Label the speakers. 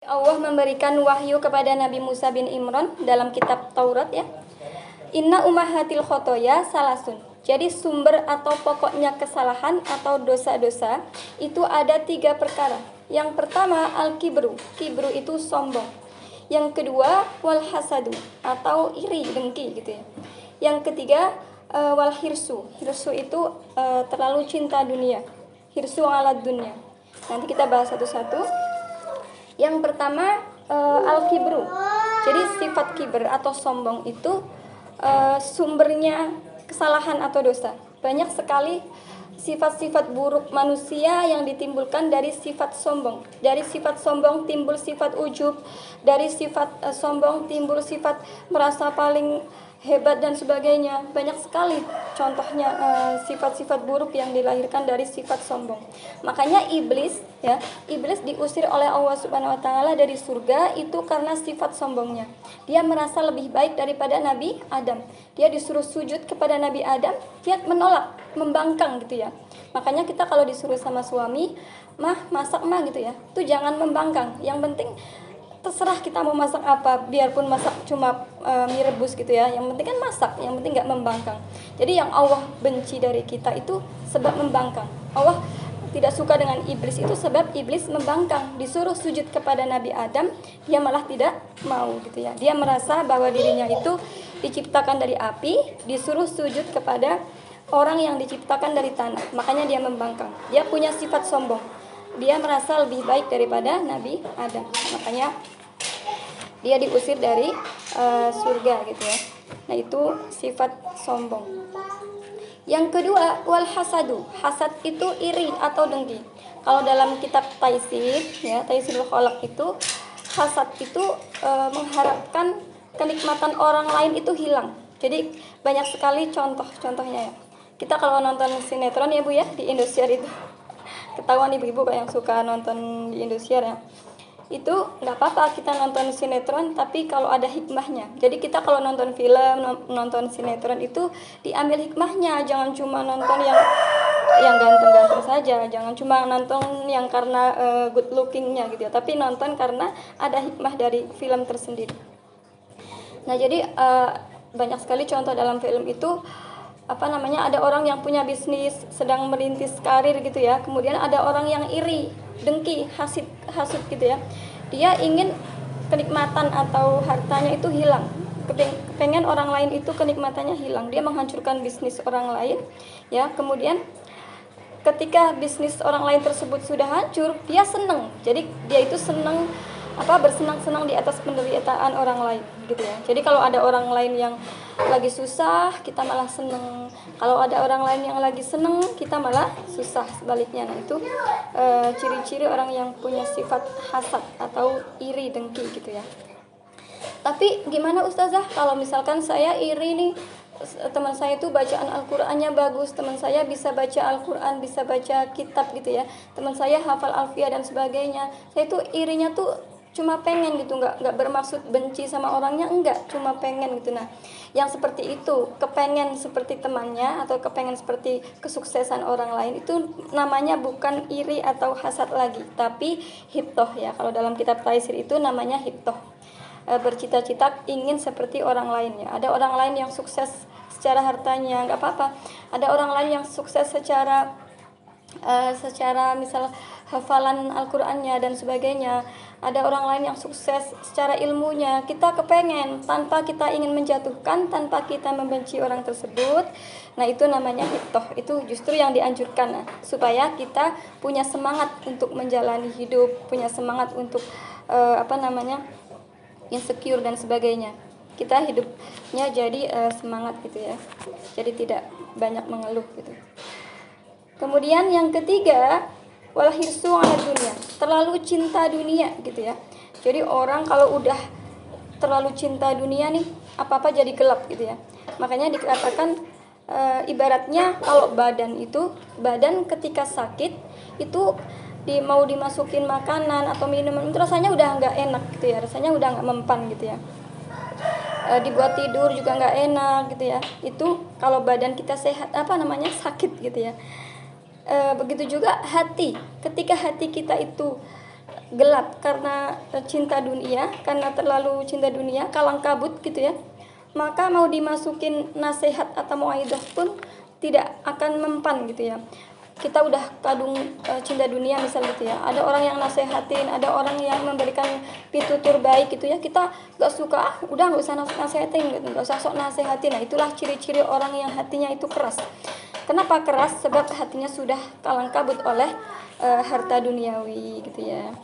Speaker 1: Allah memberikan wahyu kepada Nabi Musa bin Imran dalam kitab Taurat ya. Inna ummahatil khotoya salasun. Jadi sumber atau pokoknya kesalahan atau dosa-dosa itu ada 3 perkara. Yang pertama al-kibru. Kibru itu sombong. Yang kedua wal hasadu atau iri, dengki gitu ya. Yang ketiga wal hirsu. Hirsu itu terlalu cinta dunia. Hirsu ala dunia. Nanti kita bahas satu-satu. Yang pertama al-kibru. Jadi sifat kiber atau sombong itu sumbernya kesalahan atau dosa. Banyak sekali sifat-sifat buruk manusia yang ditimbulkan dari sifat sombong. Dari sifat sombong timbul sifat ujub. Dari sifat sombong timbul sifat merasa paling hebat dan sebagainya. Banyak sekali contohnya sifat-sifat buruk yang dilahirkan dari sifat sombong. Makanya iblis diusir oleh Allah Subhanahu wa taala dari surga itu karena sifat sombongnya. Dia merasa lebih baik daripada Nabi Adam. Dia disuruh sujud kepada Nabi Adam, dia menolak, membangkang gitu ya. Makanya kita kalau disuruh sama suami, masak gitu ya. Itu jangan membangkang. Yang penting terserah kita mau masak apa, biarpun masak cuma mie rebus gitu ya, yang penting kan masak, yang penting nggak membangkang. Jadi yang Allah benci dari kita itu sebab membangkang. Allah tidak suka dengan iblis itu sebab iblis membangkang. Disuruh sujud kepada Nabi Adam, dia malah tidak mau gitu ya. Dia merasa bahwa dirinya itu diciptakan dari api, disuruh sujud kepada orang yang diciptakan dari tanah, makanya dia membangkang. Dia punya sifat sombong. Dia merasa lebih baik daripada Nabi Adam, makanya dia diusir dari surga gitu ya. Nah itu sifat sombong. Yang kedua wal hasadu. Hasad itu iri atau dengki. Kalau dalam kitab Taisir ya, Taisirul Khalaq itu hasad itu mengharapkan kenikmatan orang lain itu hilang. Jadi banyak sekali contohnya ya. Kita kalau nonton sinetron ya Bu ya di Indosiar itu, ketahuan ibu-ibu yang suka nonton di Indosiar ya, itu nggak apa-apa kita nonton sinetron tapi kalau ada hikmahnya. Jadi kita kalau nonton film, nonton sinetron itu diambil hikmahnya, jangan cuma nonton yang ganteng-ganteng saja, jangan cuma nonton yang karena good lookingnya gitu ya, tapi nonton karena ada hikmah dari film tersendiri. Nah jadi banyak sekali contoh dalam film itu ada orang yang punya bisnis sedang merintis karir gitu ya, kemudian ada orang yang iri, dengki, hasud gitu ya, dia ingin kenikmatan atau hartanya itu hilang, kepengen orang lain itu kenikmatannya hilang, dia menghancurkan bisnis orang lain ya. Kemudian ketika bisnis orang lain tersebut sudah hancur, dia seneng, jadi dia itu seneng bersenang-senang di atas penderitaan orang lain gitu ya. Jadi kalau ada orang lain yang lagi susah, kita malah seneng. Kalau ada orang lain yang lagi seneng, kita malah susah, sebaliknya. Nah itu ciri-ciri orang yang punya sifat hasad atau iri, dengki gitu ya. Tapi gimana Ustazah kalau misalkan saya iri nih, teman saya itu bacaan Al-Qur'annya bagus, teman saya bisa baca Al-Qur'an, bisa baca kitab gitu ya, teman saya hafal alfiah dan sebagainya. Saya tuh irinya tuh cuma pengen gitu, nggak bermaksud benci sama orangnya, enggak, cuma pengen gitu. Nah yang seperti itu, kepengen seperti temannya atau kepengen seperti kesuksesan orang lain, itu namanya bukan iri atau hasad lagi, tapi hibtoh ya. Kalau dalam kitab Taisir itu namanya hibtoh, bercita-cita ingin seperti orang lain ya. Ada orang lain yang sukses secara hartanya, nggak apa-apa. Ada orang lain yang sukses secara misal hafalan Al-Qur'annya dan sebagainya. Ada orang lain yang sukses secara ilmunya, kita kepengen tanpa kita ingin menjatuhkan, tanpa kita membenci orang tersebut. Nah itu namanya hibtoh, itu justru yang dianjurkan supaya kita punya semangat untuk menjalani hidup, punya semangat untuk insecure dan sebagainya. Kita hidupnya jadi semangat gitu ya, jadi tidak banyak mengeluh gitu. Kemudian yang ketiga wal hirsu ala dunia, terlalu cinta dunia gitu ya. Jadi orang kalau udah terlalu cinta dunia nih, apa-apa jadi gelap gitu ya. Makanya dikatakan ibaratnya kalau badan ketika sakit itu mau dimasukin makanan atau minuman itu rasanya udah nggak enak gitu ya, rasanya udah nggak mempan gitu ya. Dibuat tidur juga nggak enak gitu ya. Itu kalau badan kita sehat sakit gitu ya. Begitu juga hati, ketika hati kita itu gelap karena cinta dunia, karena terlalu cinta dunia, kalang kabut gitu ya, maka mau dimasukin nasihat atau muaidzah pun tidak akan mempan gitu ya. Kita udah kadung cinta dunia misal gitu ya, ada orang yang nasehatin, ada orang yang memberikan pitutur baik gitu ya, kita gak suka, udah gak usah nasehatin gitu, gak usah sok nasehatin. Nah itulah ciri-ciri orang yang hatinya itu keras. Kenapa keras? Sebab hatinya sudah kalang kabut oleh harta duniawi gitu ya.